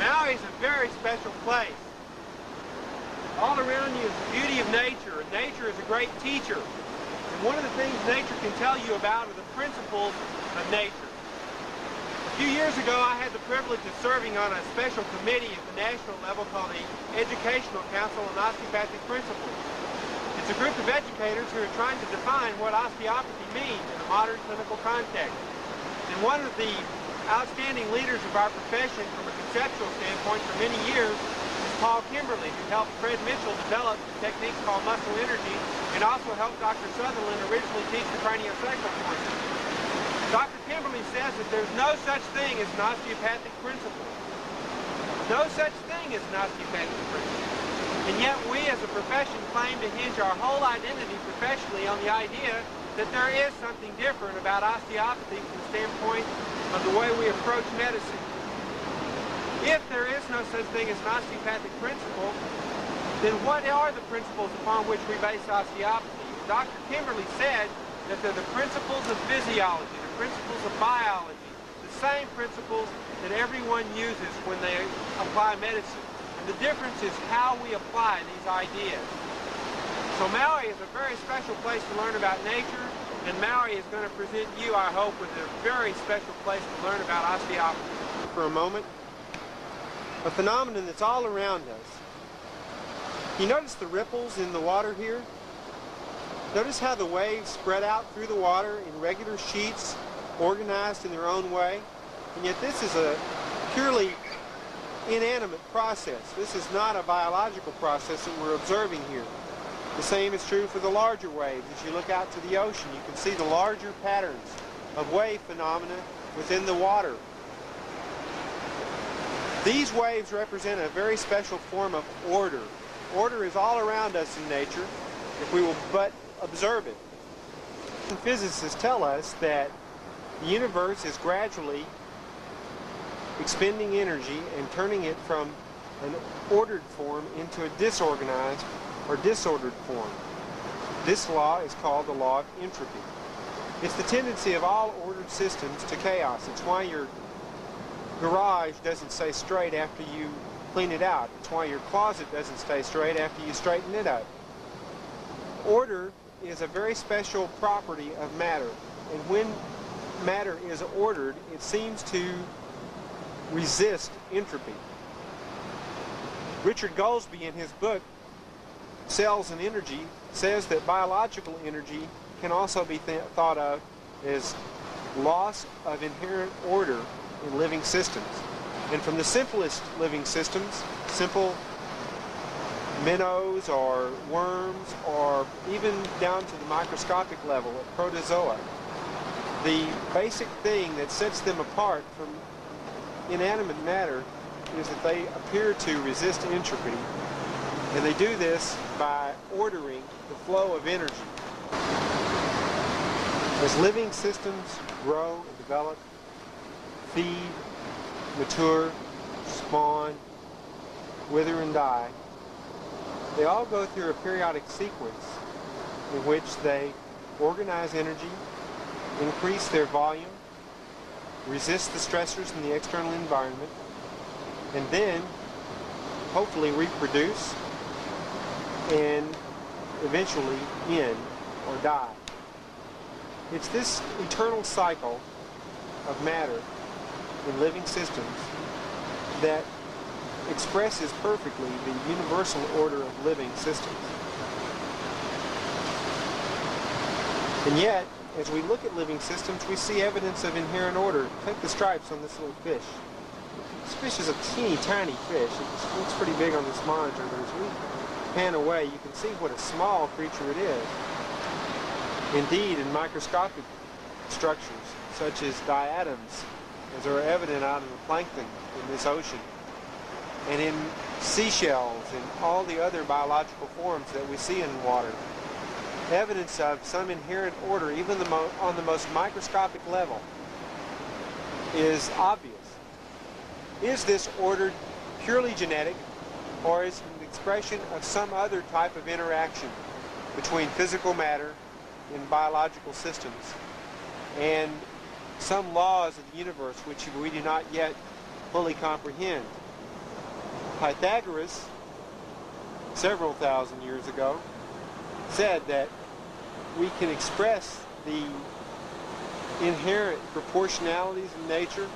Maui is a very special place. All around you is the beauty of nature, and nature is a great teacher. And one of the things nature can tell you about are the principles of nature. A few years ago, I had the privilege of serving on a special committee at the national level called the Educational Council on Osteopathic Principles. It's a group of educators who are trying to define what osteopathy means in a modern clinical context. And one of the outstanding leaders of our profession from a conceptual standpoint for many years is Paul Kimberly, who helped Fred Mitchell develop techniques called muscle energy and also helped Dr. Sutherland originally teach the craniosacral point. Dr. Kimberly says that there's no such thing as an osteopathic principle. No such thing as an osteopathic principle. And yet we as a profession claim to hinge our whole identity professionally on the idea that there is something different about osteopathy from the standpoint of the way we approach medicine. If there is no such thing as an osteopathic principle, then what are the principles upon which we base osteopathy? Dr. Kimberly said that they're the principles of physiology, the principles of biology, the same principles that everyone uses when they apply medicine. And the difference is how we apply these ideas. So Maui is a very special place to learn about nature, and Maui is going to present you, I hope, with a very special place to learn about osteopathy. For a moment, a phenomenon that's all around us. You notice the ripples in the water here? Notice how the waves spread out through the water in regular sheets, organized in their own way. And yet this is a purely inanimate process. This is not a biological process that we're observing here. The same is true for the larger waves. As you look out to the ocean, you can see the larger patterns of wave phenomena within the water. These waves represent a very special form of order. Order is all around us in nature, if we will but observe it. And physicists tell us that the universe is gradually expending energy and turning it from an ordered form into a disorganized or disordered form. This law is called the law of entropy. It's the tendency of all ordered systems to chaos. It's why your garage doesn't stay straight after you clean it out. It's why your closet doesn't stay straight after you straighten it up. Order is a very special property of matter, and when matter is ordered, it seems to resist entropy. Richard Goldsby, in his book Cells and Energy, says that biological energy can also be thought of as loss of inherent order in living systems. And from the simplest living systems, simple minnows or worms, or even down to the microscopic level at protozoa, the basic thing that sets them apart from inanimate matter is that they appear to resist entropy, and they do this by ordering the flow of energy. As living systems grow and develop, feed, mature, spawn, wither and die, they all go through a periodic sequence in which they organize energy, increase their volume, resist the stressors in the external environment, and then hopefully reproduce and eventually end or die. It's this eternal cycle of matter in living systems that expresses perfectly the universal order of living systems. And yet, as we look at living systems, we see evidence of inherent order. Take the stripes on this little fish. This fish is a teeny tiny fish. It looks pretty big on this monitor, but as we pan away, you can see what a small creature it is. Indeed, in microscopic structures, such as diatoms, as are evident out in the plankton in this ocean, and in seashells and all the other biological forms that we see in water, evidence of some inherent order, even on the most microscopic level, is obvious. Is this order purely genetic, or is it an expression of some other type of interaction between physical matter in biological systems and some laws of the universe which we do not yet fully comprehend? Pythagoras, several thousand years ago, said that we can express the inherent proportionalities in nature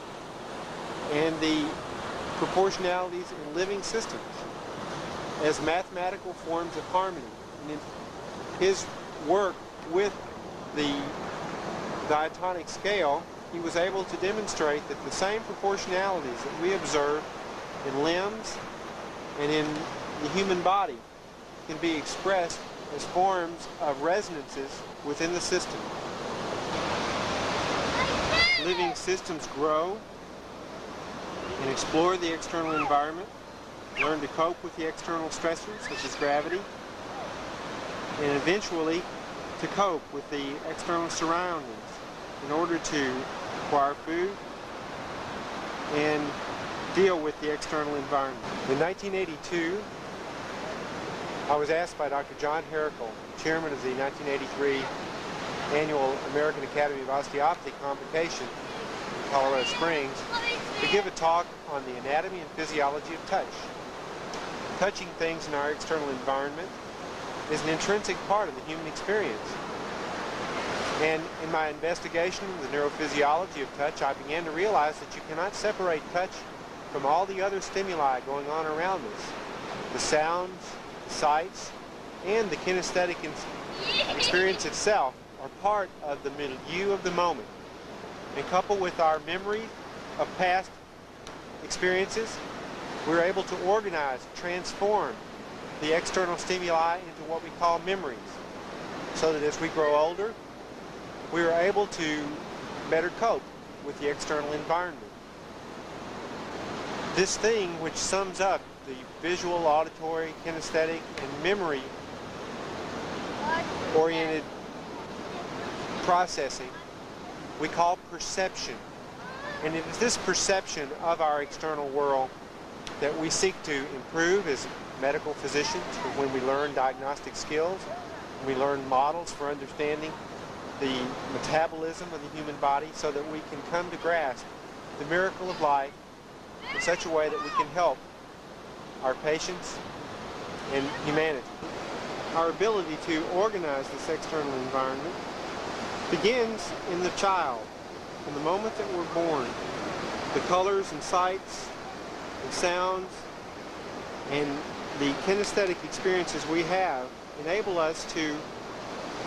and the proportionalities in living systems as mathematical forms of harmony. And in his work with the diatonic scale, he was able to demonstrate that the same proportionalities that we observe in limbs and in the human body can be expressed as forms of resonances within the system. Living systems grow and explore the external environment, learn to cope with the external stressors such as gravity, and eventually to cope with the external surroundings in order to acquire food and deal with the external environment. In 1982, I was asked by Dr. John Herrickle, chairman of the 1983 Annual American Academy of Osteopathy Convocation in Colorado Springs, to give a talk on the anatomy and physiology of touch. Touching things in our external environment is an intrinsic part of the human experience. And in my investigation of the neurophysiology of touch, I began to realize that you cannot separate touch from all the other stimuli going on around us. The sounds, the sights, and the kinesthetic experience itself are part of the milieu of the moment. And coupled with our memory of past experiences, we're able to organize, transform the external stimuli into what we call memories, so that as we grow older, we are able to better cope with the external environment. This thing which sums up the visual, auditory, kinesthetic, and memory-oriented processing we call perception. And it is this perception of our external world that we seek to improve as medical physicians when we learn diagnostic skills, when we learn models for understanding the metabolism of the human body, so that we can come to grasp the miracle of life in such a way that we can help our patients and humanity. Our ability to organize this external environment begins in the child. From the moment that we're born, the colors and sights and sounds and the kinesthetic experiences we have enable us to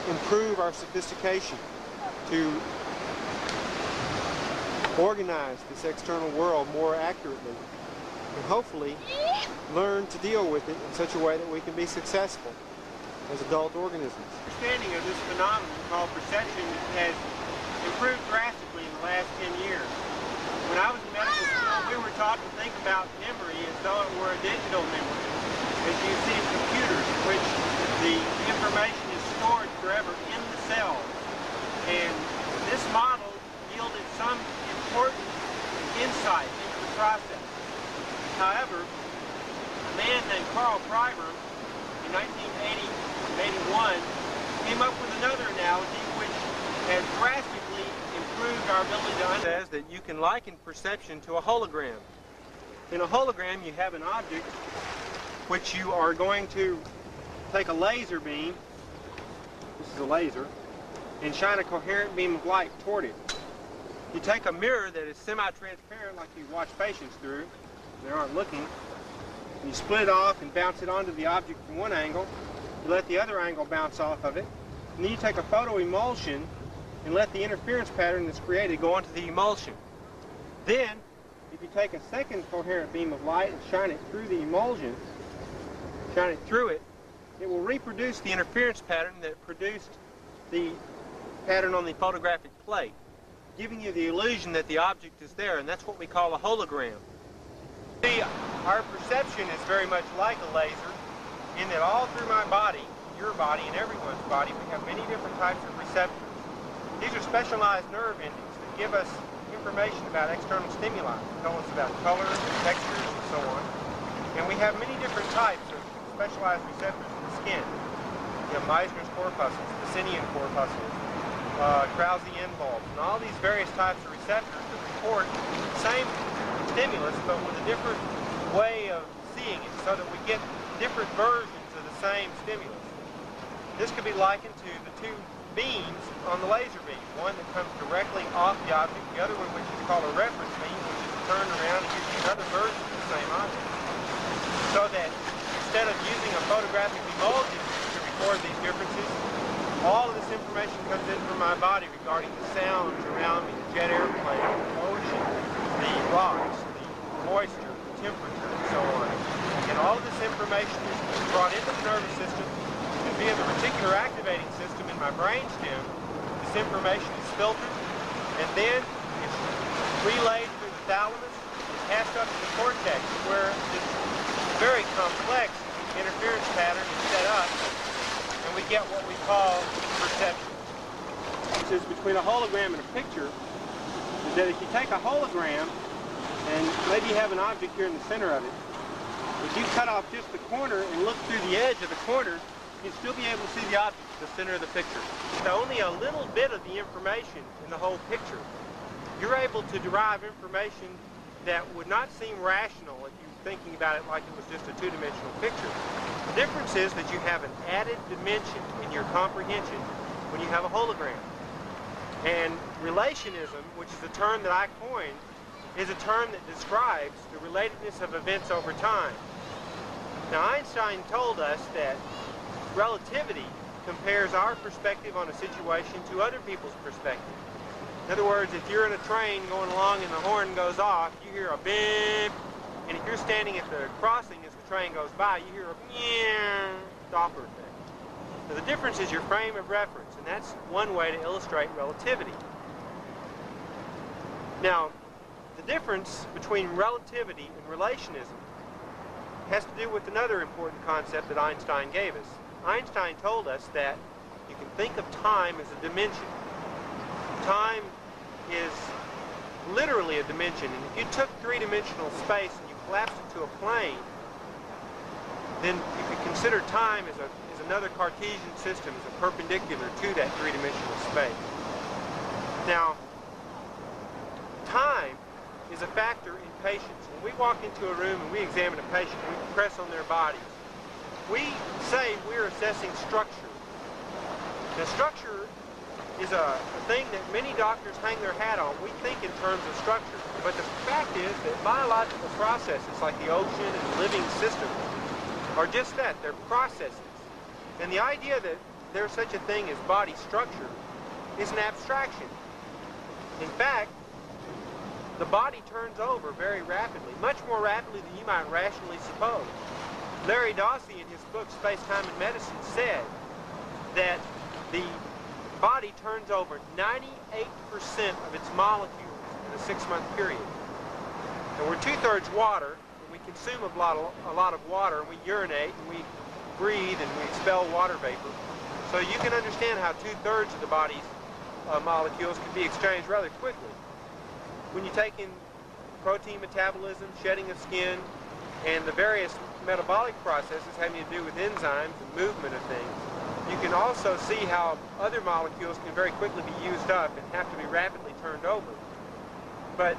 improve our sophistication, to organize this external world more accurately, and hopefully learn to deal with it in such a way that we can be successful as adult organisms. Understanding of this phenomenon called perception has improved drastically in the last 10 years. When I was in medical school, we were taught to think about memory as though it were a digital memory. As you see in computers, in which the information is stored forever in the cells. And this model yielded some important insight into the process. However, a man named Carl Pryber in 1981 came up with another analogy which has drastically improved our ability to understand. It says that you can liken perception to a hologram. In a hologram, you have an object which you are going to take a laser beam, this is a laser, and shine a coherent beam of light toward it. You take a mirror that is semi-transparent, like you watch patients through, they aren't looking, and you split it off and bounce it onto the object from one angle. You let the other angle bounce off of it, and then you take a photo emulsion and let the interference pattern that's created go onto the emulsion. Then, if you take a second coherent beam of light and shine it through the emulsion, shine it through it, it will reproduce the interference pattern that produced the pattern on the photographic plate, giving you the illusion that the object is there, and that's what we call a hologram. See, our perception is very much like a laser, in that all through my body, your body, and everyone's body, we have many different types of receptors. These are specialized nerve endings that give us information about external stimuli, tell us about colors and textures and so on. And we have many different types of specialized receptors in the skin. You have Meissner's corpuscles, Pacinian corpuscles, Krause-Yen bulbs, and all these various types of receptors that report the same stimulus but with a different way of seeing so that we get different versions of the same stimulus. This could be likened to the two beams on the laser beam, one that comes directly off the object, the other one which is called a reference beam, which is turned around and gives you another version of the same object. So that instead of using a photographic emulsion to record these differences, all of this information comes in from my body regarding the sounds around me, the jet airplane, the ocean, the rocks, the moisture, the temperature, and so on. And all of this information is brought into the nervous system, and via the reticular activating system in my brainstem, this information is filtered, and then it's relayed through the thalamus, and passed up to the cortex, where this very complex interference pattern is set up, and we get what we call perception. Which is between a hologram and a picture, is that if you take a hologram and maybe you have an object here in the center of it, if you cut off just the corner and look through the edge of the corner, you'll still be able to see the object at the center of the picture. So only a little bit of the information in the whole picture. You're able to derive information that would not seem rational if you were thinking about it like it was just a two-dimensional picture. The difference is that you have an added dimension in your comprehension when you have a hologram. And relationism, which is a term that I coined, is a term that describes the relatedness of events over time. Now, Einstein told us that relativity compares our perspective on a situation to other people's perspective. In other words, if you're in a train going along and the horn goes off, you hear a beep, and if you're standing at the crossing as the train goes by, you hear a meow, Doppler effect. So the difference is your frame of reference, and that's one way to illustrate relativity. Now, the difference between relativity and relationism has to do with another important concept that Einstein gave us. Einstein told us that you can think of time as a dimension. Time is literally a dimension, and if you took three-dimensional space and you collapsed it to a plane, then you could consider time as another Cartesian system, as a perpendicular to that three-dimensional space. Now, time is a factor in patients. When we walk into a room and we examine a patient, we press on their bodies. We say we're assessing structure. Now, structure is a thing that many doctors hang their hat on. We think in terms of structure. But the fact is that biological processes like the ocean and living systems are just that. They're processes. And the idea that there's such a thing as body structure is an abstraction. In fact, the body turns over very rapidly, much more rapidly than you might rationally suppose. Larry Dawsey, in his book Space, Time, and Medicine, said that the body turns over 98% of its molecules in a 6-month period. And we're 2/3 water, and we consume a lot of water, and we urinate, and we breathe, and we expel water vapor. So you can understand how 2/3 of the body's molecules can be exchanged rather quickly. When you take in protein metabolism, shedding of skin, and the various metabolic processes having to do with enzymes and movement of things, you can also see how other molecules can very quickly be used up and have to be rapidly turned over. But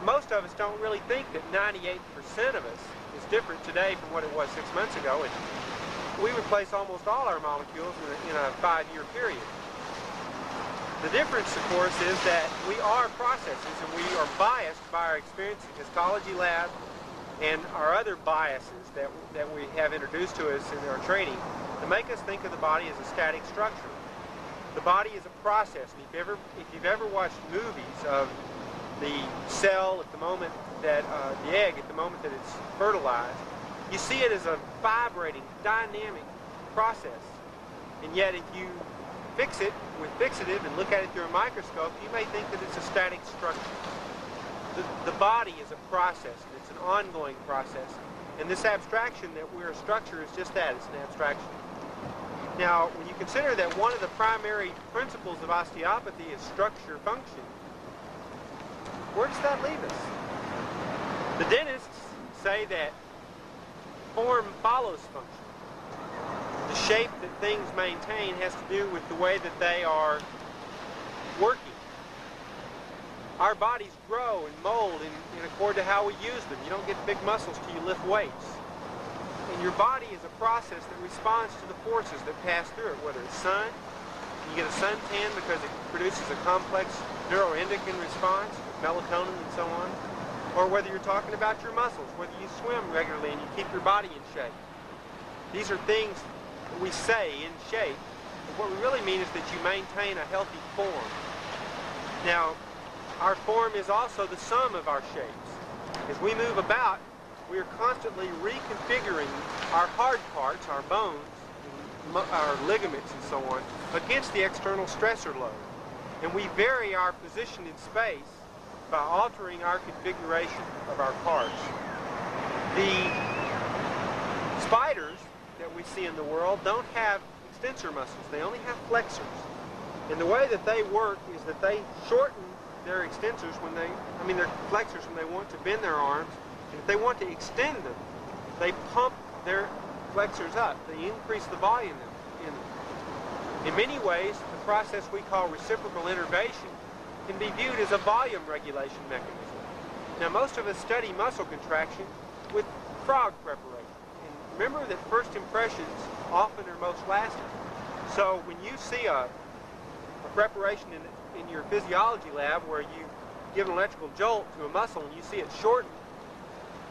most of us don't really think that 98% of us is different today from what it was 6 months ago, and we replace almost all our molecules in a 5-year period. The difference, of course, is that we are processes, and we are biased by our experience in histology lab and our other biases that we have introduced to us in our training to make us think of the body as a static structure. The body is a process. And if you've ever watched movies of the cell at the moment that the egg at the moment that it's fertilized, you see it as a vibrating, dynamic process. And yet, if you fix it with fixative and look at it through a microscope, you may think that it's a static structure. The body is a process, and it's an ongoing process. And this abstraction that we're a structure is just that, it's an abstraction. Now, when you consider that one of the primary principles of osteopathy is structure function, where does that leave us? The dentists say that form follows function. The shape that things maintain has to do with the way that they are working. Our bodies grow and mold in accord to how we use them. You don't get big muscles till you lift weights. And your body is a process that responds to the forces that pass through it, whether it's sun, you get a suntan because it produces a complex neuroendocrine response, melatonin and so on, or whether you're talking about your muscles, whether you swim regularly and you keep your body in shape. These are things that we say in shape, but what we really mean is that you maintain a healthy form. Now, our form is also the sum of our shapes. As we move about, we are constantly reconfiguring our hard parts, our bones, our ligaments and so on, against the external stressor load. And we vary our position in space by altering our configuration of our parts. The spiders that we see in the world don't have extensor muscles, they only have flexors. And the way that they work is that they shorten their extensors their flexors when they want to bend their arms, and if they want to extend them, they pump their flexors up. They increase the volume in them. In many ways, the process we call reciprocal innervation can be viewed as a volume regulation mechanism. Now, most of us study muscle contraction with frog preparation. And remember that first impressions often are most lasting. So when you see a preparation in your physiology lab where you give an electrical jolt to a muscle and you see it shorten,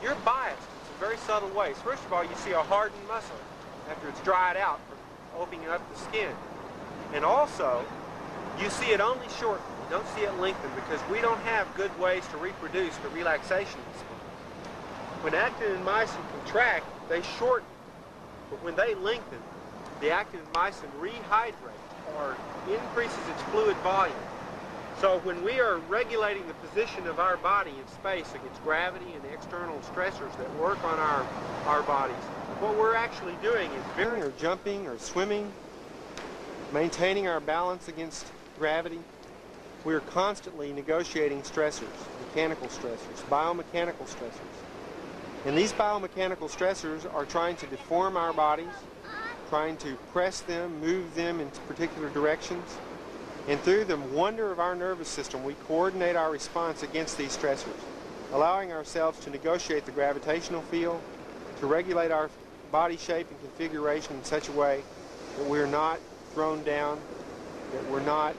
you're biased in some very subtle ways. First of all, you see a hardened muscle after it's dried out from opening up the skin. And also, you see it only shorten. You don't see it lengthen because we don't have good ways to reproduce the relaxation of the spine. When actin and myosin contract, they shorten. But when they lengthen, the actin and myosin rehydrate or increases its fluid volume. So when we are regulating the position of our body in space against gravity and the external stressors that work on our bodies, what we're actually doing is veering or jumping or swimming, maintaining our balance against gravity. We are constantly negotiating stressors, mechanical stressors, biomechanical stressors. And these biomechanical stressors are trying to deform our bodies, trying to press them, move them in particular directions. And through the wonder of our nervous system, we coordinate our response against these stressors, allowing ourselves to negotiate the gravitational field, to regulate our body shape and configuration in such a way that we're not thrown down, that we're not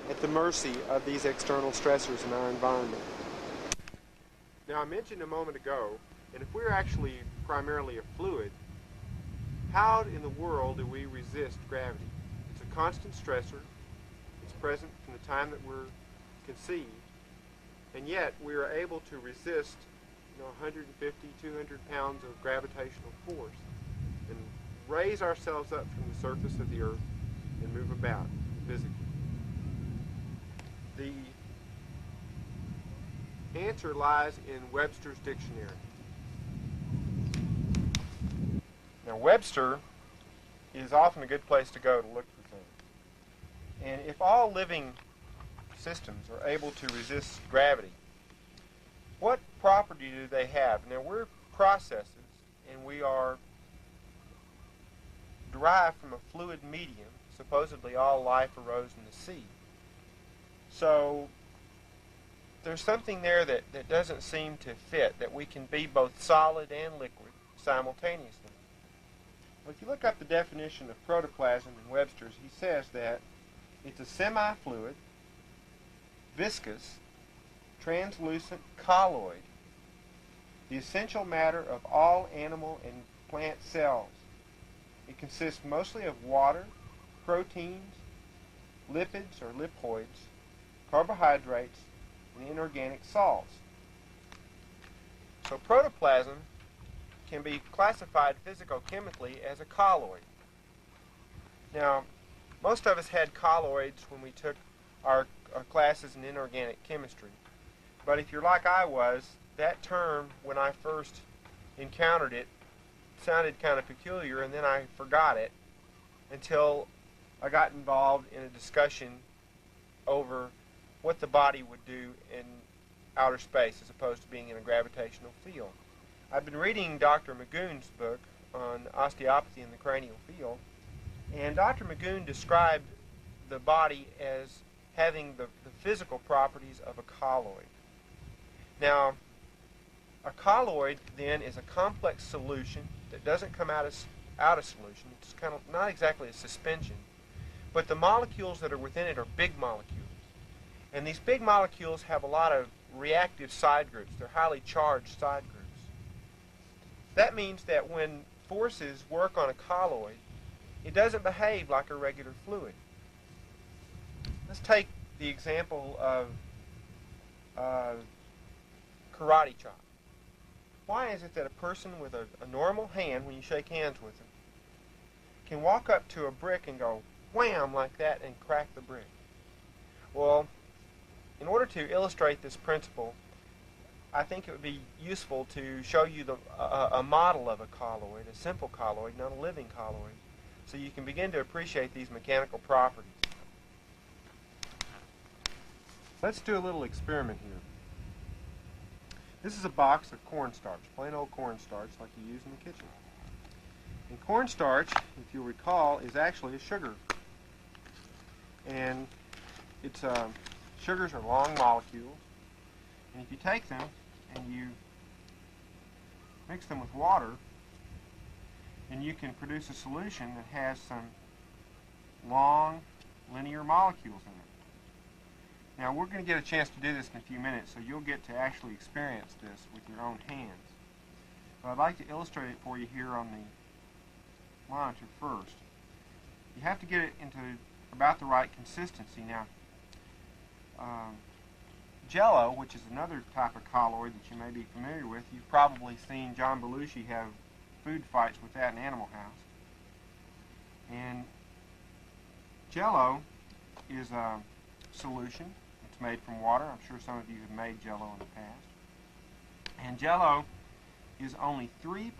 at the mercy of these external stressors in our environment. Now, I mentioned a moment ago, and if we're actually primarily a fluid, how in the world do we resist gravity? It's a constant stressor. It's present from the time that we're conceived, and yet we are able to resist 150, 200 pounds of gravitational force and raise ourselves up from the surface of the earth and move about physically. The answer lies in Webster's dictionary. Now, Webster is often a good place to go to look for things. And if all living systems are able to resist gravity, what property do they have? Now, we're processes, and we are derived from a fluid medium. Supposedly all life arose in the sea. So there's something there that doesn't seem to fit, that we can be both solid and liquid simultaneously. Well, if you look up the definition of protoplasm in Webster's, he says that it's a semi-fluid, viscous, translucent colloid, the essential matter of all animal and plant cells. It consists mostly of water, proteins, lipids or lipoids, carbohydrates, and inorganic salts. So protoplasm can be classified physicochemically as a colloid. Now, most of us had colloids when we took our classes in inorganic chemistry. But if you're like I was, that term, when I first encountered it, sounded kind of peculiar, and then I forgot it until I got involved in a discussion over what the body would do in outer space as opposed to being in a gravitational field. I've been reading Dr. Magoon's book on osteopathy in the cranial field, and Dr. Magoon described the body as having the physical properties of a colloid. Now, a colloid then is a complex solution that doesn't come out of solution. It's kind of not exactly a suspension, but the molecules that are within it are big molecules. And these big molecules have a lot of reactive side groups. They're highly charged side groups. That means that when forces work on a colloid, it doesn't behave like a regular fluid. Let's take the example of karate chop. Why is it that a person with a normal hand, when you shake hands with them, can walk up to a brick and go wham like that and crack the brick? Well, in order to illustrate this principle, I think it would be useful to show you a model of a colloid, a simple colloid, not a living colloid, so you can begin to appreciate these mechanical properties. Let's do a little experiment here. This is a box of cornstarch, plain old cornstarch like you use in the kitchen. And cornstarch, if you'll recall, is actually a sugar. And it's sugars are long molecules. And if you take them and you mix them with water, then you can produce a solution that has some long linear molecules in it. Now we're going to get a chance to do this in a few minutes, so you'll get to actually experience this with your own hands. But I'd like to illustrate it for you here on the monitor first. You have to get it into about the right consistency. Now, Jello, which is another type of colloid that you may be familiar with, you've probably seen John Belushi have food fights with that in Animal House. And Jello is a solution. It's made from water. I'm sure some of you have made Jello in the past. And Jello is only 3%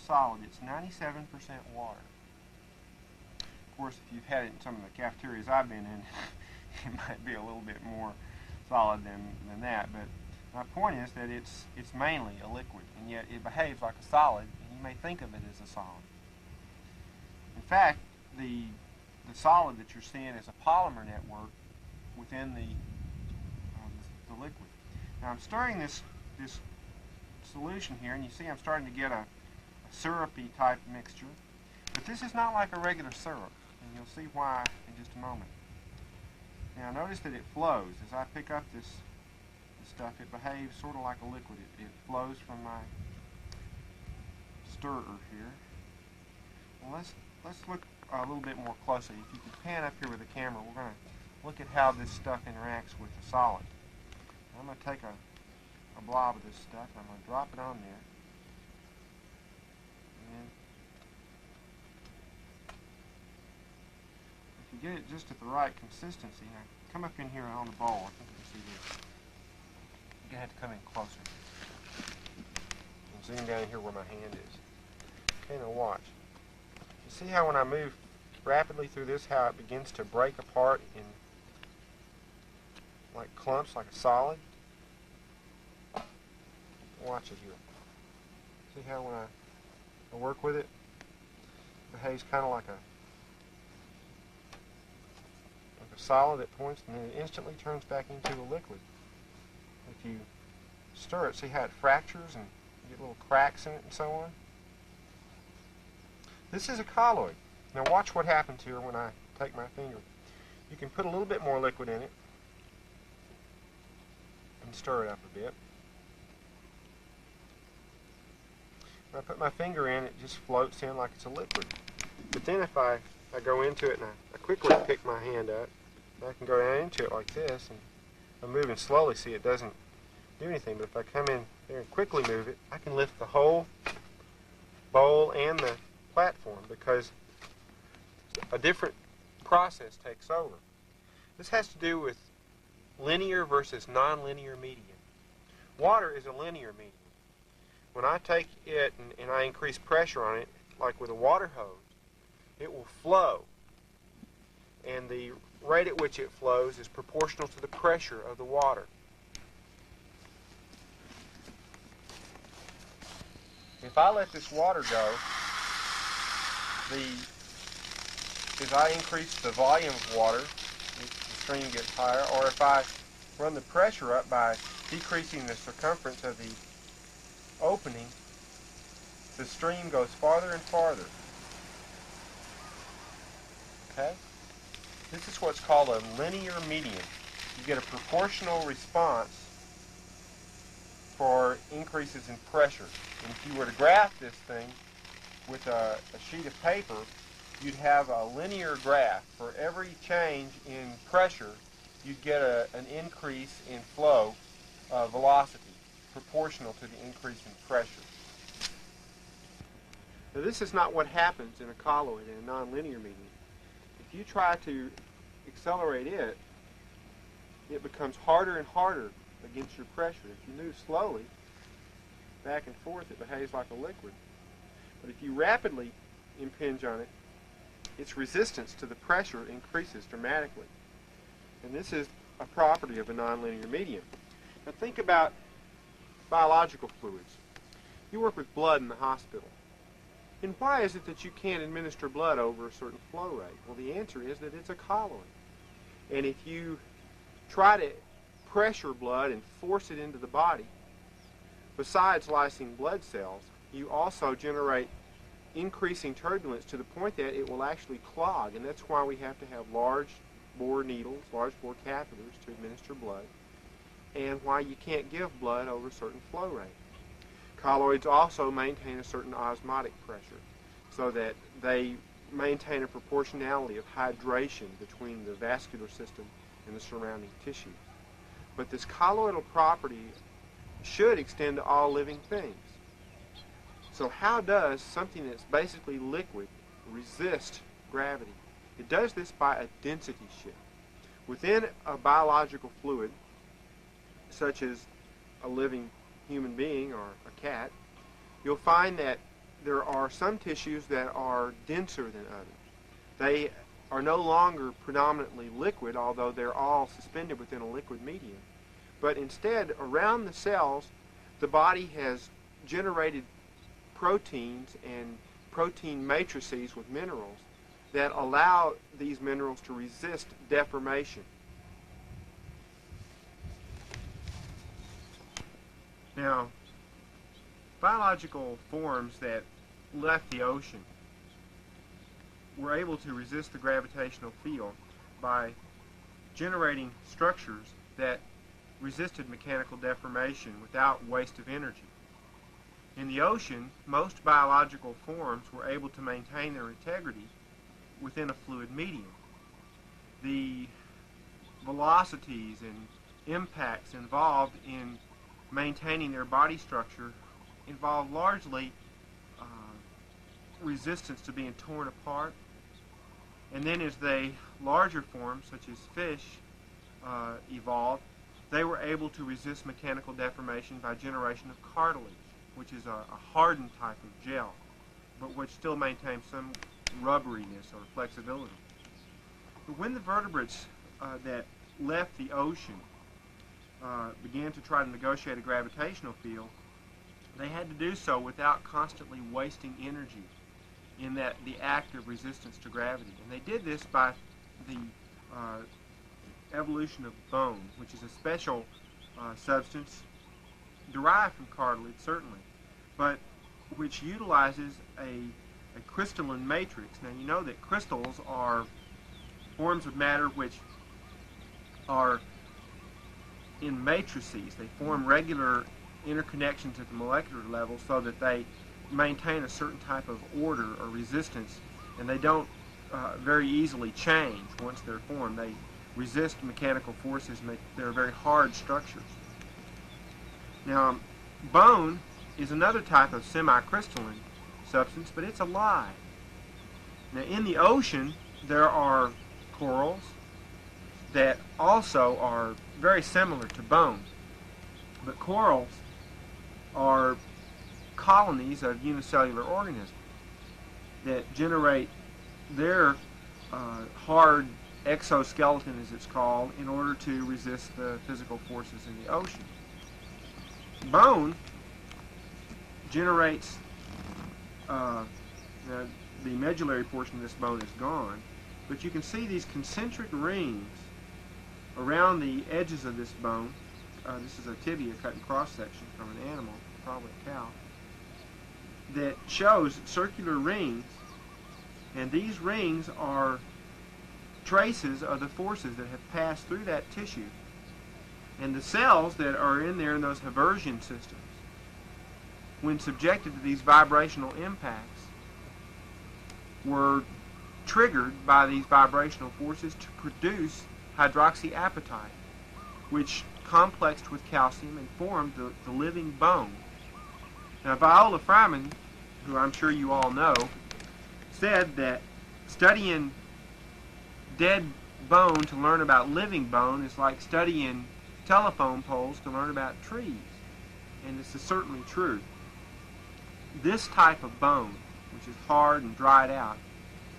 solid. It's 97% water. Of course, if you've had it in some of the cafeterias I've been in, it might be a little bit more solid than that. But my point is that it's mainly a liquid, and yet it behaves like a solid, and you may think of it as a solid. In fact, the solid that you're seeing is a polymer network within the liquid. Now I'm stirring this solution here, and you see I'm starting to get a syrupy type mixture. But this is not like a regular syrup, and you'll see why in just a moment. Now notice that it flows. As I pick up this stuff, it behaves sort of like a liquid. It flows from my stirrer here. Well, let's look a little bit more closely. If you could pan up here with the camera, we're going to look at how this stuff interacts with the solid. I'm going to take a blob of this stuff, and I'm going to drop it on there. And if you get it just at the right consistency, now come up in here on the bowl. I think you can see this. You're going to have to come in closer. And zoom down here where my hand is. Okay, now watch. You see how when I move rapidly through this, how it begins to break apart in like clumps, like a solid? Watch it here. See how when I work with it, it behaves kind of like a solid at points, and then it instantly turns back into a liquid. If you stir it, see how it fractures and you get little cracks in it and so on? This is a colloid. Now watch what happens here when I take my finger. You can put a little bit more liquid in it and stir it up a bit. When I put my finger in, it just floats in like it's a liquid. But then if I go into it and I quickly pick my hand up, I can go down into it like this, and I'm moving slowly, see it doesn't do anything. But if I come in there and quickly move it, I can lift the whole bowl and the platform because a different process takes over. This has to do with linear versus nonlinear medium. Water is a linear medium. When I take it and I increase pressure on it, like with a water hose, it will flow. And the rate at which it flows is proportional to the pressure of the water. If I let this water go, as I increase the volume of water, the stream gets higher, or if I run the pressure up by decreasing the circumference of the opening, the stream goes farther and farther. Okay? This is what's called a linear median. You get a proportional response for increases in pressure. And if you were to graph this thing with a sheet of paper, you'd have a linear graph. For every change in pressure, you'd get an increase in flow velocity proportional to the increase in pressure. Now, this is not what happens in a colloid in a nonlinear medium. If you try to accelerate it, it becomes harder and harder against your pressure. If you move slowly, back and forth, it behaves like a liquid. But if you rapidly impinge on it, its resistance to the pressure increases dramatically. And this is a property of a nonlinear medium. Now think about biological fluids. You work with blood in the hospital. And why is it that you can't administer blood over a certain flow rate? Well, the answer is that it's a colloid. And if you try to pressure blood and force it into the body, besides lysing blood cells, you also generate increasing turbulence to the point that it will actually clog. And that's why we have to have large bore needles, large bore catheters to administer blood, and why you can't give blood over a certain flow rate. Colloids also maintain a certain osmotic pressure so that they maintain a proportionality of hydration between the vascular system and the surrounding tissue. But this colloidal property should extend to all living things. So how does something that's basically liquid resist gravity? It does this by a density shift. Within a biological fluid, such as a living human being or a cat, you'll find that there are some tissues that are denser than others. They are no longer predominantly liquid, although they're all suspended within a liquid medium. But instead, around the cells, the body has generated proteins and protein matrices with minerals that allow these minerals to resist deformation. Now, biological forms that left the ocean were able to resist the gravitational field by generating structures that resisted mechanical deformation without waste of energy. In the ocean, most biological forms were able to maintain their integrity within a fluid medium. The velocities and impacts involved in maintaining their body structure involved largely resistance to being torn apart. And then as the larger forms, such as fish, evolved, they were able to resist mechanical deformation by generation of cartilage, which is a hardened type of gel, but which still maintains some rubberiness or flexibility. But when the vertebrates that left the ocean began to try to negotiate a gravitational field, they had to do so without constantly wasting energy in the act of resistance to gravity. And they did this by the evolution of bone, which is a special substance derived from cartilage, certainly, but which utilizes a crystalline matrix. Now, you know that crystals are forms of matter which are in matrices. They form regular interconnections at the molecular level so that they maintain a certain type of order or resistance, and they don't very easily change once they're formed. They resist mechanical forces, and they're very hard structures. Now, bone is another type of semi-crystalline substance, but it's alive. Now, in the ocean, there are corals that also are very similar to bone, but corals are colonies of unicellular organisms that generate their hard exoskeleton, as it's called, in order to resist the physical forces in the ocean. Bone generates, the medullary portion of this bone is gone, but you can see these concentric rings around the edges of this bone. This is a tibia cut in cross-section from an animal, probably a cow. that shows circular rings, and these rings are traces of the forces that have passed through that tissue. And the cells that are in there in those Haversian systems, when subjected to these vibrational impacts, were triggered by these vibrational forces to produce hydroxyapatite, which complexed with calcium and formed the living bone. Now, Viola Fryman, who I'm sure you all know, said that studying dead bone to learn about living bone is like studying telephone poles to learn about trees. And this is certainly true. This type of bone, which is hard and dried out,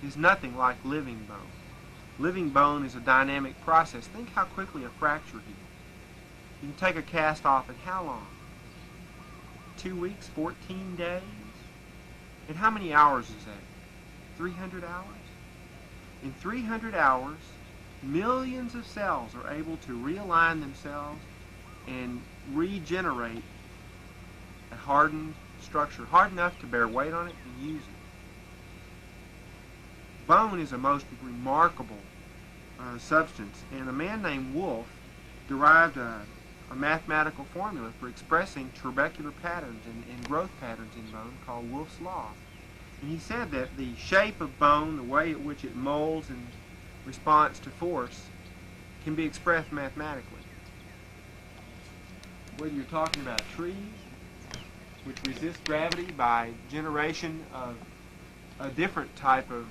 is nothing like living bone. Living bone is a dynamic process. Think how quickly a fracture heals. You can take a cast off in how long? 2 weeks, 14 days? And how many hours is that? 300 hours? In 300 hours, millions of cells are able to realign themselves and regenerate a hardened structure, hard enough to bear weight on it and use it. Bone is a most remarkable substance, and a man named Wolff derived a mathematical formula for expressing trabecular patterns and growth patterns in bone called Wolff's law. And he said that the shape of bone, the way in which it molds in response to force, can be expressed mathematically. Whether you're talking about trees, which resist gravity by generation of a different type of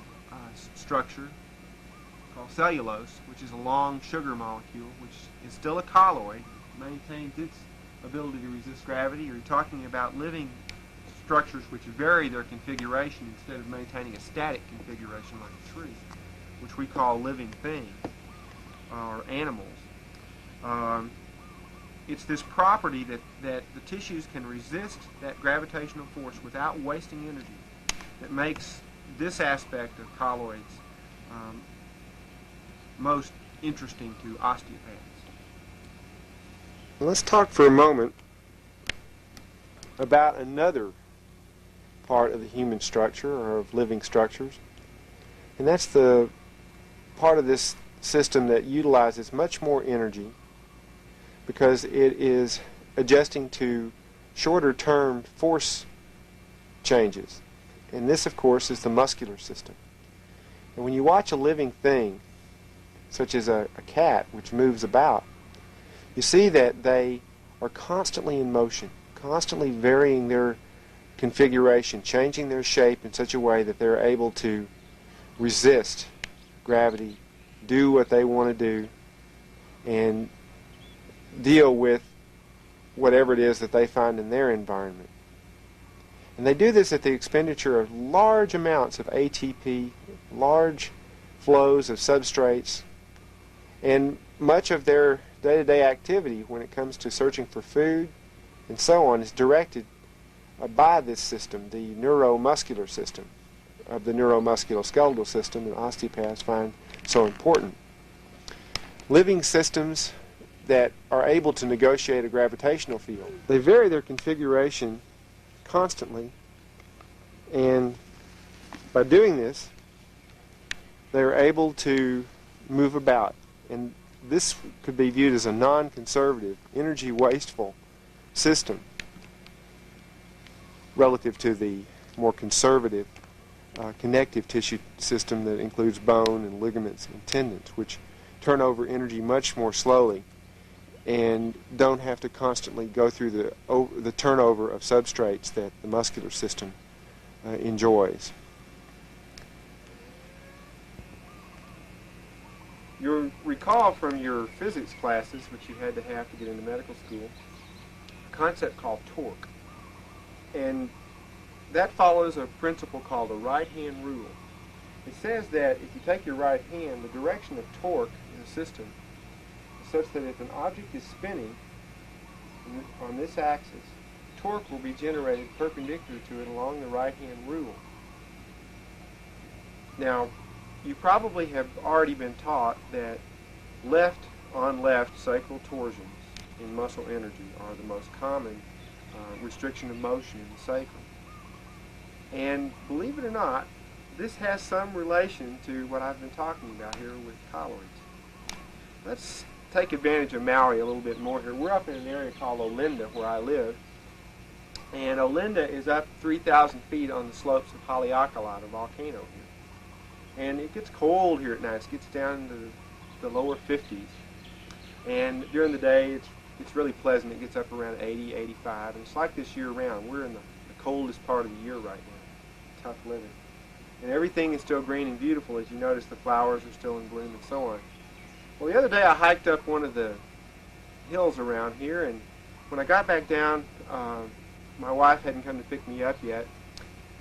structure called cellulose, which is a long sugar molecule, which is still a colloid, maintains its ability to resist gravity, or you're talking about living structures which vary their configuration instead of maintaining a static configuration like a tree, which we call living things or animals. It's this property that the tissues can resist that gravitational force without wasting energy that makes this aspect of colloids most interesting to osteopaths. Let's talk for a moment about another part of the human structure or of living structures, and that's the part of this system that utilizes much more energy because it is adjusting to shorter term force changes. And this, of course, is the muscular system. And when you watch a living thing, such as a cat which moves about, you see that they are constantly in motion, constantly varying their configuration, changing their shape in such a way that they're able to resist gravity, do what they want to do, and deal with whatever it is that they find in their environment. And they do this at the expenditure of large amounts of ATP, large flows of substrates, and much of their day-to-day activity when it comes to searching for food and so on is directed by this system, the neuromuscular system of the neuromusculoskeletal system that osteopaths find so important. Living systems that are able to negotiate a gravitational field, they vary their configuration constantly, and by doing this they're able to move about, and this could be viewed as a non-conservative, energy wasteful system relative to the more conservative connective tissue system that includes bone and ligaments and tendons, which turn over energy much more slowly and don't have to constantly go through the turnover of substrates that the muscular system enjoys. You'll recall from your physics classes, which you had to have to get into medical school, a concept called torque. And that follows a principle called the right-hand rule. It says that if you take your right hand, the direction of torque in a system is such that if an object is spinning on this axis, torque will be generated perpendicular to it along the right-hand rule. Now, you probably have already been taught that left-on-left sacral torsions in muscle energy are the most common restriction of motion in the sacrum. And believe it or not, this has some relation to what I've been talking about here with colloids. Let's take advantage of Maui a little bit more here. We're up in an area called Olinda where I live. And Olinda is up 3,000 feet on the slopes of Haleakala, the volcano here. And it gets cold here at night. It gets down to the lower 50s. And during the day, it's really pleasant. It gets up around 80, 85. And it's like this year-round. We're in the coldest part of the year right now. Tough living. And everything is still green and beautiful. As you notice, the flowers are still in bloom and so on. Well, the other day I hiked up one of the hills around here, and when I got back down, my wife hadn't come to pick me up yet,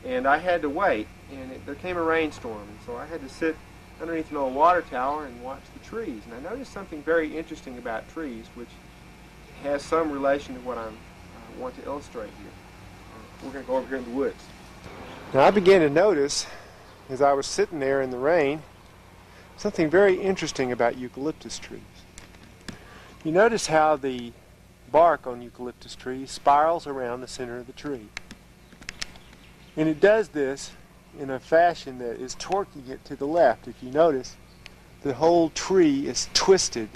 and I had to wait, and there came a rainstorm, and so I had to sit underneath an old water tower and watch the trees. And I noticed something very interesting about trees, which has some relation to what I want to illustrate here. We're going to go over here in the woods. Now I began to notice, as I was sitting there in the rain, something very interesting about eucalyptus trees. You notice how the bark on eucalyptus trees spirals around the center of the tree. And it does this in a fashion that is torquing it to the left. If you notice, the whole tree is twisted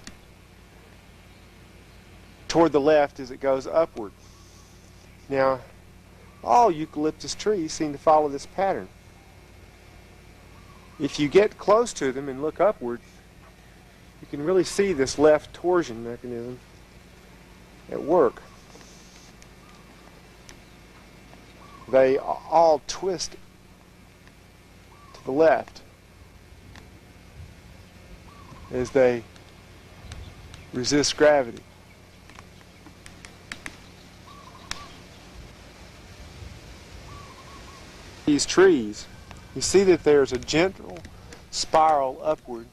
toward the left as it goes upward. Now, all eucalyptus trees seem to follow this pattern. If you get close to them and look upward, you can really see this left torsion mechanism at work. They all twist to the left as they resist gravity. These trees, you see that there's a gentle spiral upward,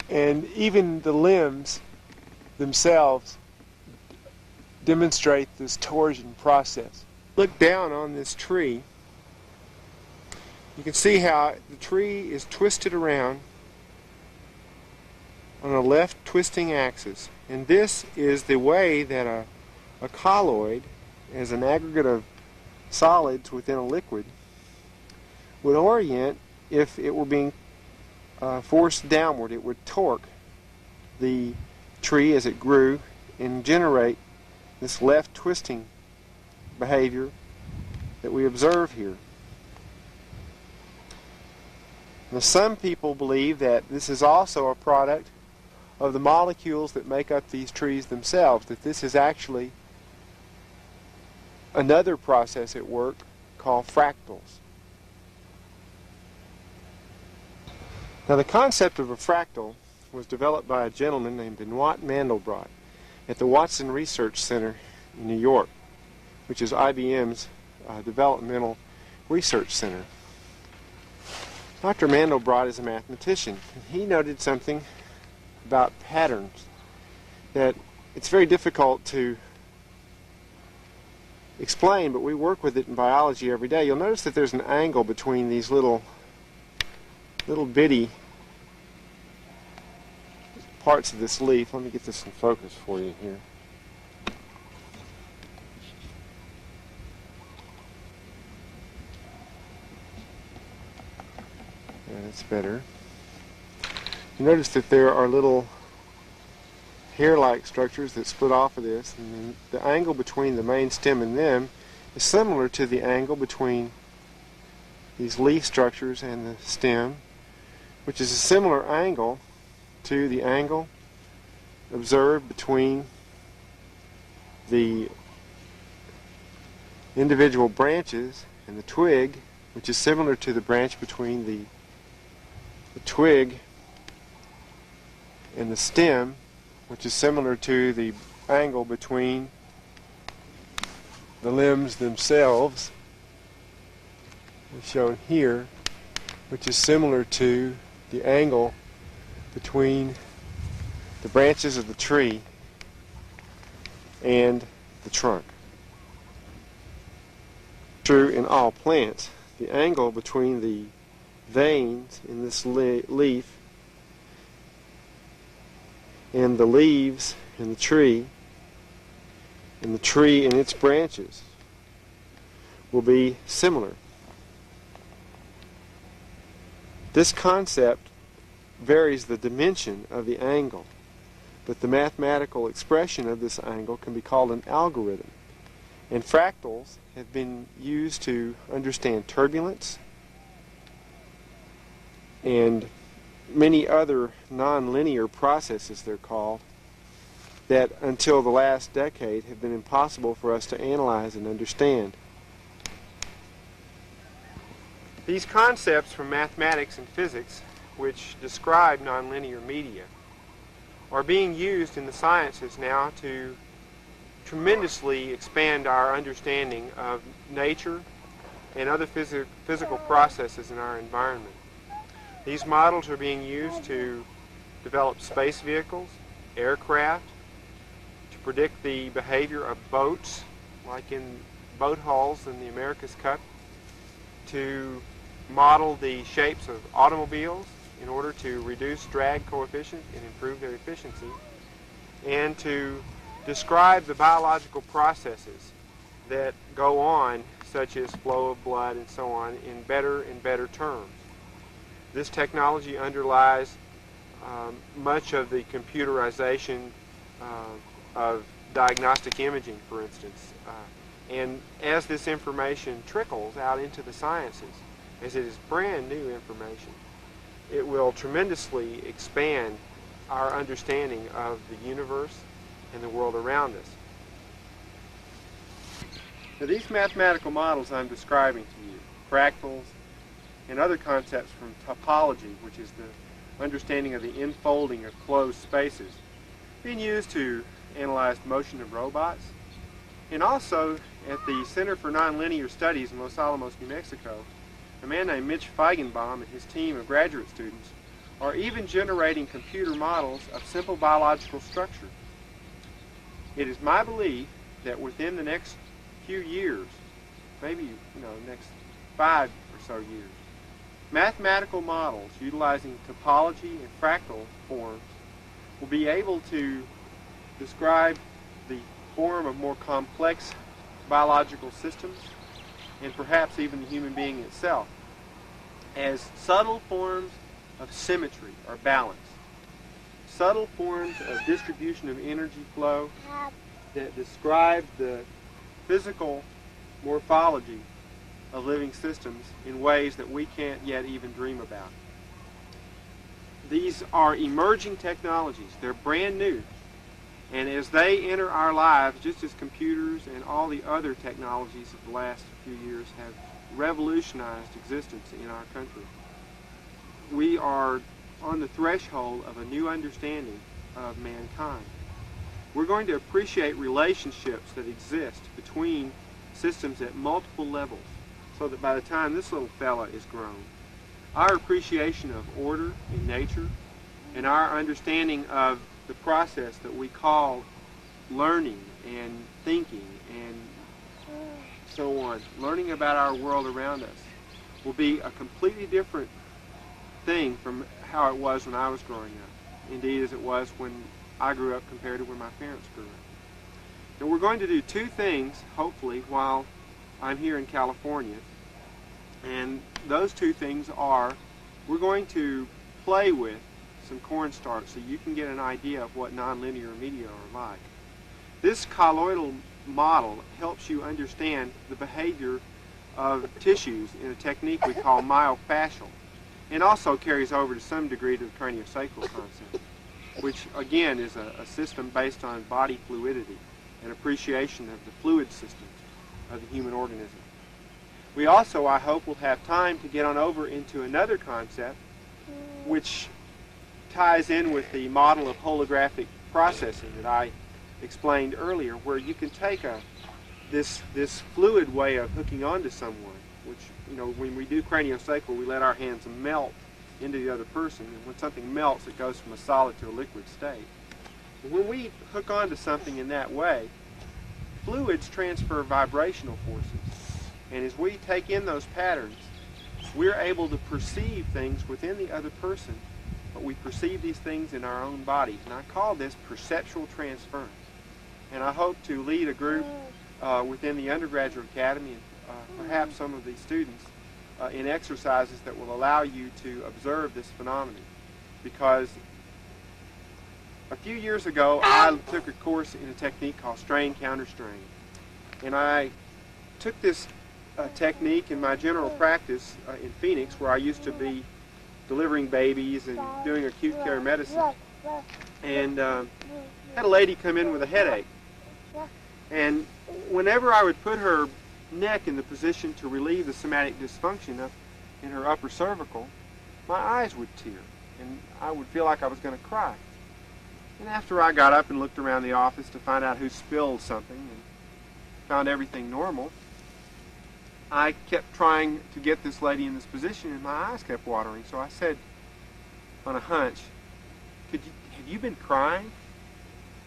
and even the limbs themselves demonstrate this torsion process. Look down on this tree. You can see how the tree is twisted around on a left twisting axis, and this is the way that a colloid, as an aggregate of solids within a liquid, would orient if it were being forced downward. It would torque the tree as it grew and generate this left twisting behavior that we observe here. Now, some people believe that this is also a product of the molecules that make up these trees themselves, that this is actually another process at work called fractals. Now, the concept of a fractal was developed by a gentleman named Benoit Mandelbrot at the Watson Research Center in New York, which is IBM's developmental research center. Dr. Mandelbrot is a mathematician, and he noted something about patterns that it's very difficult to explain, but we work with it in biology every day. You'll notice that there's an angle between these little bitty parts of this leaf. Let me get this in focus for you here. Yeah, that's better. You notice that there are little hair-like structures that split off of this, and the angle between the main stem and them is similar to the angle between these leaf structures and the stem, which is a similar angle to the angle observed between the individual branches and the twig, which is similar to the branch between the twig and the stem, which is similar to the angle between the limbs themselves, as shown here, which is similar to the angle between the branches of the tree and the trunk. True in all plants, the angle between the veins in this leaf and the leaves in the tree and the tree and its branches will be similar. This concept varies the dimension of the angle, but the mathematical expression of this angle can be called an algorithm. And fractals have been used to understand turbulence and many other nonlinear processes, they're called, that until the last decade have been impossible for us to analyze and understand. These concepts from mathematics and physics, which describe nonlinear media, are being used in the sciences now to tremendously expand our understanding of nature and other physical processes in our environment. These models are being used to develop space vehicles, aircraft, to predict the behavior of boats, like in boat hulls in the America's Cup, to model the shapes of automobiles in order to reduce drag coefficient and improve their efficiency, and to describe the biological processes that go on, such as flow of blood and so on, in better and better terms. This technology underlies much of the computerization of diagnostic imaging, for instance. And as this information trickles out into the sciences, as it is brand new information, it will tremendously expand our understanding of the universe and the world around us. Now, these mathematical models I'm describing to you, fractals, and other concepts from topology, which is the understanding of the infolding of closed spaces, being used to analyze motion of robots, and also at the Center for Nonlinear Studies in Los Alamos, New Mexico, a man named Mitch Feigenbaum and his team of graduate students are even generating computer models of simple biological structure. It is my belief that within the next few years, maybe next 5 or so years, mathematical models utilizing topology and fractal forms will be able to describe the form of more complex biological systems, and perhaps even the human being itself, as subtle forms of symmetry or balance, subtle forms of distribution of energy flow that describe the physical morphology of living systems in ways that we can't yet even dream about. These are emerging technologies. They're brand new. And as they enter our lives, just as computers and all the other technologies of the last few years have revolutionized existence in our country, we are on the threshold of a new understanding of mankind. We're going to appreciate relationships that exist between systems at multiple levels, so that by the time this little fella is grown, our appreciation of order in nature and our understanding of the process that we call learning and thinking and so on, learning about our world around us, will be a completely different thing from how it was when I was growing up. Indeed, as it was when I grew up compared to when my parents grew up. And we're going to do two things, hopefully, while I'm here in California. And those two things are, we're going to play with some cornstarch so you can get an idea of what nonlinear media are like. This colloidal model helps you understand the behavior of tissues in a technique we call myofascial, and also carries over to some degree to the craniosacral concept, which again is a system based on body fluidity and appreciation of the fluid systems of the human organism. We also, I hope, will have time to get on over into another concept which ties in with the model of holographic processing that I explained earlier, where you can take this fluid way of hooking onto someone, which, when we do craniosacral, we let our hands melt into the other person, and when something melts, it goes from a solid to a liquid state. And when we hook onto something in that way, fluids transfer vibrational forces, and as we take in those patterns, we're able to perceive things within the other person, but we perceive these things in our own bodies, and I call this perceptual transference. And I hope to lead a group within the undergraduate academy perhaps some of these students in exercises that will allow you to observe this phenomenon. Because a few years ago, I took a course in a technique called strain counter-strain. And I took this technique in my general practice in Phoenix, where I used to be delivering babies and doing acute care medicine. And had a lady come in with a headache. And whenever I would put her neck in the position to relieve the somatic dysfunction up in her upper cervical, my eyes would tear, and I would feel like I was going to cry. And after I got up and looked around the office to find out who spilled something and found everything normal, I kept trying to get this lady in this position, and my eyes kept watering. So I said, on a hunch, have you been crying?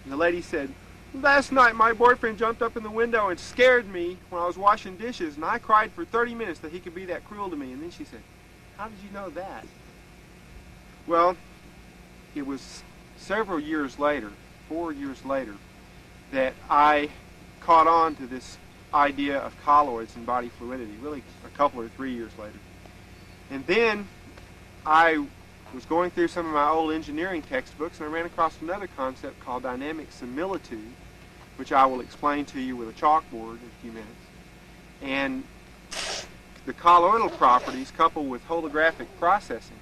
And the lady said, last night my boyfriend jumped up in the window and scared me when I was washing dishes, and I cried for 30 minutes that he could be that cruel to me. And then she said, how did you know that? Well, it was several years later, 4 years later, that I caught on to this idea of colloids and body fluidity, really a couple or 3 years later. And then I was going through some of my old engineering textbooks, and I ran across another concept called dynamic similitude, which I will explain to you with a chalkboard in a few minutes. And the colloidal properties, coupled with holographic processing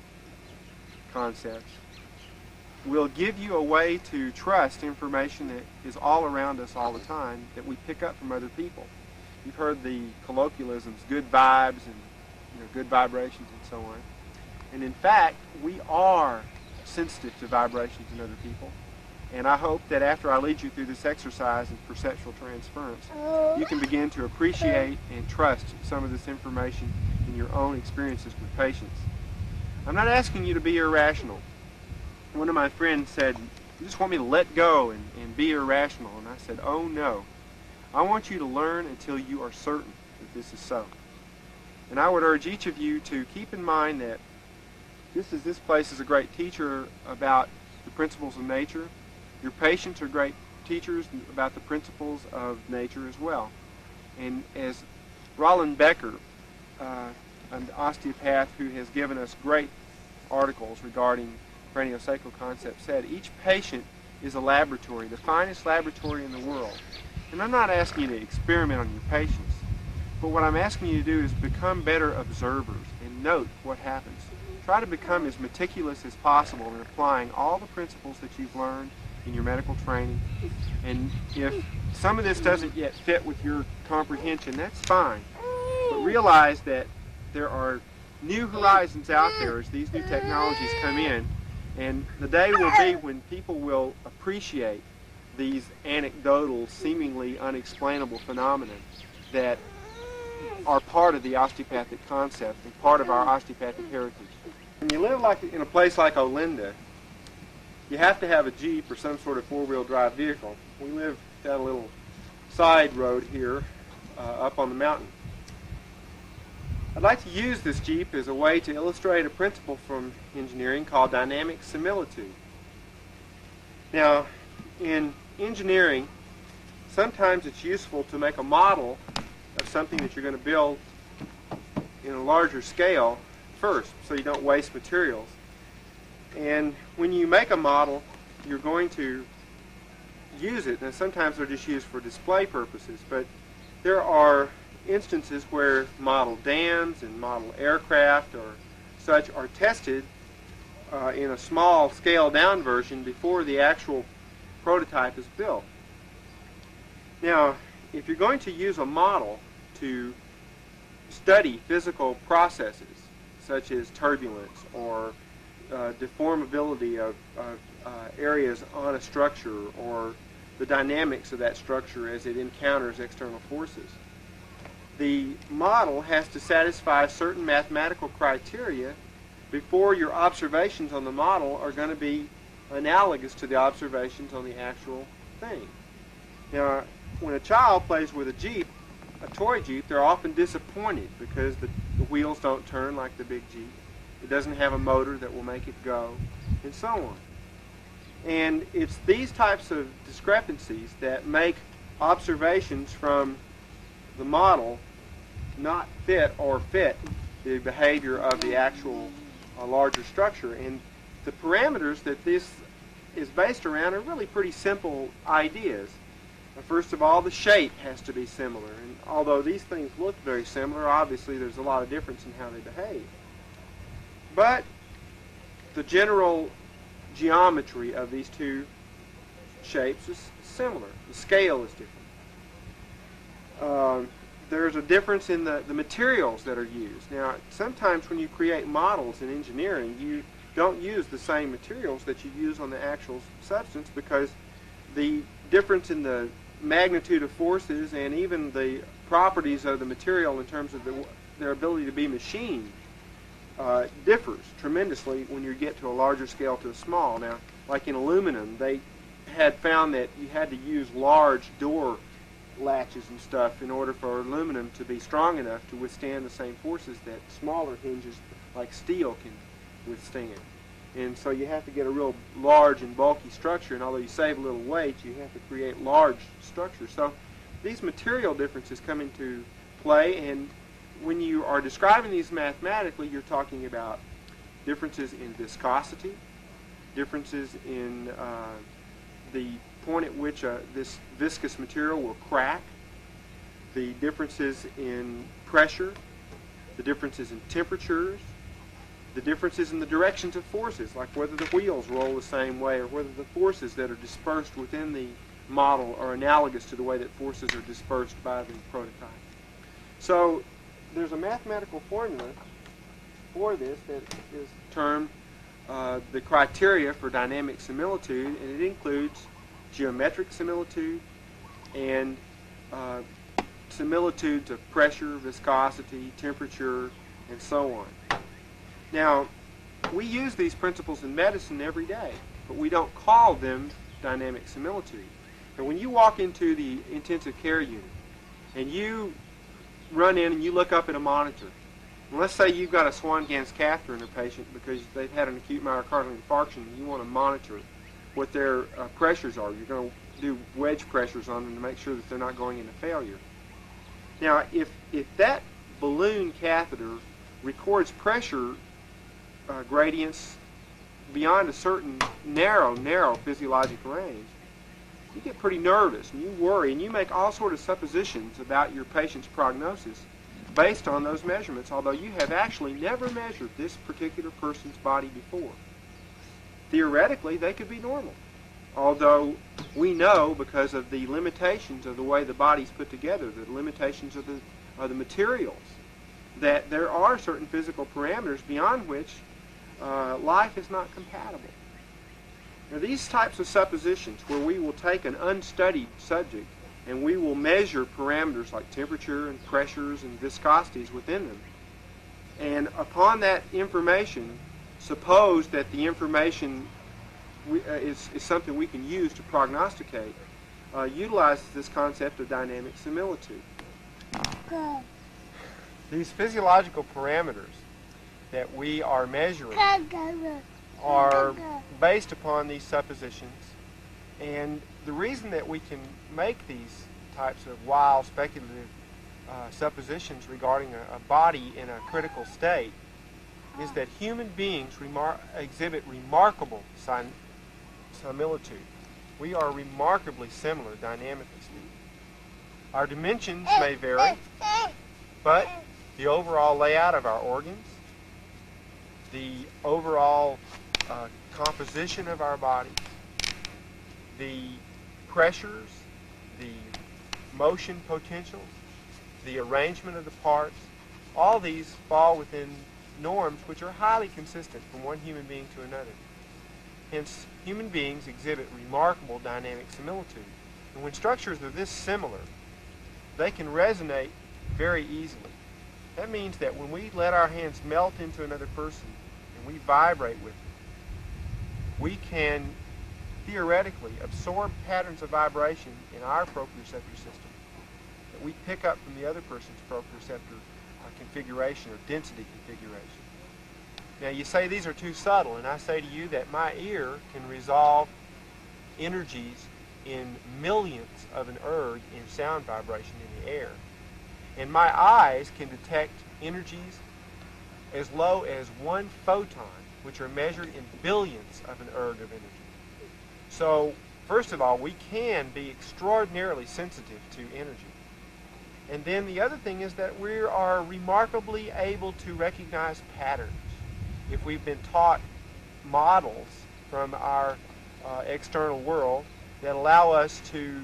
concepts, will give you a way to trust information that is all around us all the time, that we pick up from other people. You've heard the colloquialisms, good vibes and good vibrations and so on. And in fact, we are sensitive to vibrations in other people. And I hope that after I lead you through this exercise in perceptual transference, you can begin to appreciate and trust some of this information in your own experiences with patients. I'm not asking you to be irrational. One of my friends said, you just want me to let go and be irrational. And I said, oh no. I want you to learn until you are certain that this is so. And I would urge each of you to keep in mind that just as this place is a great teacher about the principles of nature, your patients are great teachers about the principles of nature as well. And as Roland Becker, an osteopath who has given us great articles regarding craniosacral concepts, said, each patient is a laboratory, the finest laboratory in the world. And I'm not asking you to experiment on your patients, but what I'm asking you to do is become better observers and note what happens. Try to become as meticulous as possible in applying all the principles that you've learned in your medical training. And if some of this doesn't yet fit with your comprehension, that's fine. But realize that there are new horizons out there as these new technologies come in. And the day will be when people will appreciate these anecdotal, seemingly unexplainable phenomena that are part of the osteopathic concept and part of our osteopathic heritage. When you live in a place like Olinda, you have to have a Jeep or some sort of four-wheel drive vehicle. We live down a little side road here up on the mountain. I'd like to use this Jeep as a way to illustrate a principle from engineering called dynamic similitude. Now, in engineering, sometimes it's useful to make a model of something that you're going to build in a larger scale first, so you don't waste materials. And when you make a model, you're going to use it. Now, sometimes they're just used for display purposes, but there are instances where model dams and model aircraft or such are tested in a small scaled down version before the actual prototype is built. Now, if you're going to use a model to study physical processes such as turbulence or deformability of areas on a structure or the dynamics of that structure as it encounters external forces, the model has to satisfy certain mathematical criteria before your observations on the model are going to be analogous to the observations on the actual thing. Now, when a child plays with a Jeep, a toy Jeep, they're often disappointed because the wheels don't turn like the big Jeep. It doesn't have a motor that will make it go, and so on. And it's these types of discrepancies that make observations from the model not fit or fit the behavior of the actual larger structure. And the parameters that this is based around are really pretty simple ideas. First of all, the shape has to be similar. And although these things look very similar, obviously there's a lot of difference in how they behave. But the general geometry of these two shapes is similar. The scale is different. There's a difference in the materials that are used. Now, sometimes when you create models in engineering, you don't use the same materials that you use on the actual substance, because the difference in the magnitude of forces and even the properties of the material in terms of their ability to be machined differs tremendously when you get to a larger scale to a small. Now, like in aluminum, they had found that you had to use large door latches and stuff in order for aluminum to be strong enough to withstand the same forces that smaller hinges like steel can withstand. And so you have to get a real large and bulky structure, and although you save a little weight, you have to create large structures. So these material differences come into play, and when you are describing these mathematically, you're talking about differences in viscosity, differences in the point at which this viscous material will crack, the differences in pressure, the differences in temperatures, the differences in the directions of forces, like whether the wheels roll the same way or whether the forces that are dispersed within the model are analogous to the way that forces are dispersed by the prototype. So there's a mathematical formula for this that is termed the criteria for dynamic similitude, and it includes geometric similitude and similitudes of pressure, viscosity, temperature, and so on. Now, we use these principles in medicine every day, but we don't call them dynamic similitude. And when you walk into the intensive care unit and you run in and you look up at a monitor, and let's say you've got a Swan-Ganz catheter in a patient because they've had an acute myocardial infarction and you want to monitor what their pressures are. You're going to do wedge pressures on them to make sure that they're not going into failure. Now, if that balloon catheter records pressure gradients beyond a certain narrow physiologic range, you get pretty nervous and you worry and you make all sorts of suppositions about your patient's prognosis based on those measurements, although you have actually never measured this particular person's body before. Theoretically, they could be normal, although we know because of the limitations of the way the body's put together, the limitations of the materials, that there are certain physical parameters beyond which life is not compatible. Now, these types of suppositions, where we will take an unstudied subject and we will measure parameters like temperature and pressures and viscosities within them, and upon that information, suppose that the information is something we can use to prognosticate, utilizes this concept of dynamic similitude. These physiological parameters that we are measuring are based upon these suppositions, and the reason that we can make these types of wild speculative suppositions regarding a body in a critical state is that human beings exhibit remarkable similitude. We are remarkably similar dynamically speaking. Our dimensions may vary, but the overall layout of our organs, the overall composition of our bodies, the pressures, the motion potentials, the arrangement of the parts, all these fall within norms which are highly consistent from one human being to another. Hence, human beings exhibit remarkable dynamic similitude. And when structures are this similar, they can resonate very easily. That means that when we let our hands melt into another person and we vibrate with them, we can theoretically absorb patterns of vibration in our proprioceptor system that we pick up from the other person's proprioceptor configuration or density configuration. Now, you say these are too subtle, and I say to you that my ear can resolve energies in millionths of an erg in sound vibration in the air. And my eyes can detect energies as low as 1 photon, which are measured in billions of an erg of energy. So, first of all, we can be extraordinarily sensitive to energy. And then the other thing is that we are remarkably able to recognize patterns. If we've been taught models from our external world that allow us to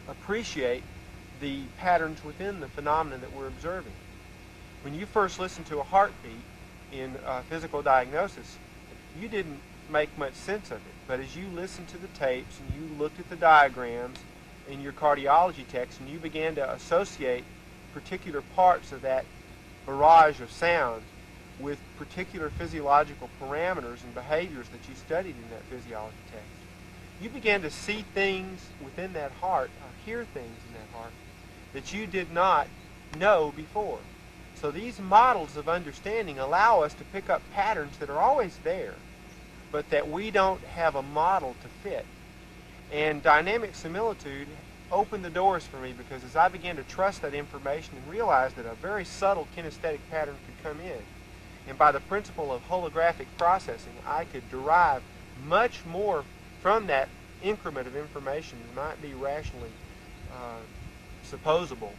appreciate the patterns within the phenomenon that we're observing. When you first listened to a heartbeat in physical diagnosis, you didn't make much sense of it. But as you listened to the tapes and you looked at the diagrams in your cardiology text and you began to associate particular parts of that barrage of sound with particular physiological parameters and behaviors that you studied in that physiology text, you began to see things within that heart, or hear things in that heart, that you did not know before. So these models of understanding allow us to pick up patterns that are always there, but that we don't have a model to fit. And dynamic similitude opened the doors for me, because as I began to trust that information and realize that a very subtle kinesthetic pattern could come in, and by the principle of holographic processing, I could derive much more from that increment of information that might be rationally supposable.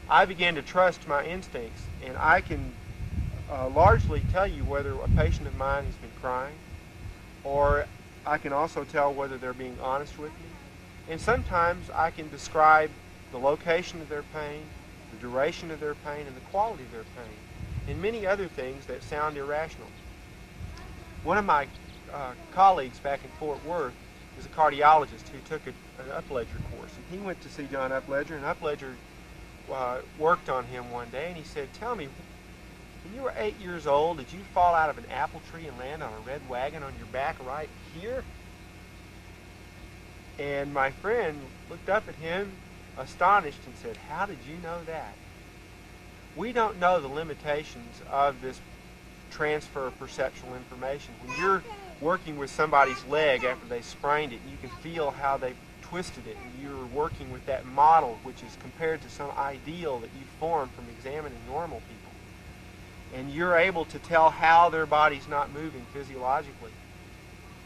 I began to trust my instincts, and I can largely tell you whether a patient of mine has been crying, or I can also tell whether they're being honest with me. And sometimes I can describe the location of their pain, the duration of their pain, and the quality of their pain, and many other things that sound irrational. One of my colleagues back in Fort Worth is a cardiologist who took an Upledger course, and he went to see John Upledger, and Upledger worked on him one day, and he said, "Tell me, when you were 8 years old, did you fall out of an apple tree and land on a red wagon on your back right here?" And my friend looked up at him astonished and said, "How did you know that?" We don't know the limitations of this transfer of perceptual information. When you're working with somebody's leg after they sprained it, you can feel how they twisted it, and you're working with that model, which is compared to some ideal that you formed from examining normal people. And you're able to tell how their body's not moving physiologically.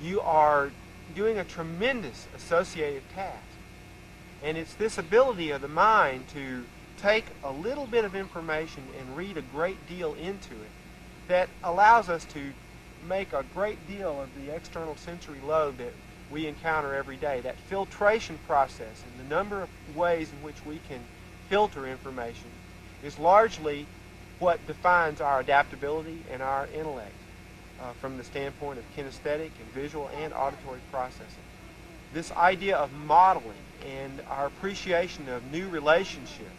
You are doing a tremendous associative task. And it's this ability of the mind to take a little bit of information and read a great deal into it that allows us to make a great deal of the external sensory load that we encounter every day. That filtration process and the number of ways in which we can filter information is largely what defines our adaptability and our intellect from the standpoint of kinesthetic and visual and auditory processing. This idea of modeling and our appreciation of new relationships,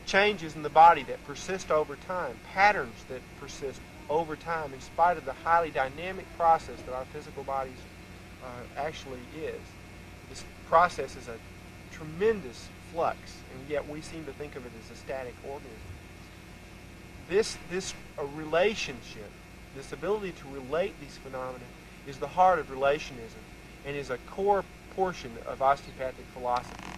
changes in the body that persist over time, patterns that persist over time in spite of the highly dynamic process that our physical bodies actually is. This process is a tremendous flux, and yet we seem to think of it as a static organism. This relationship, this ability to relate these phenomena, is the heart of relationism and is a core portion of osteopathic philosophy.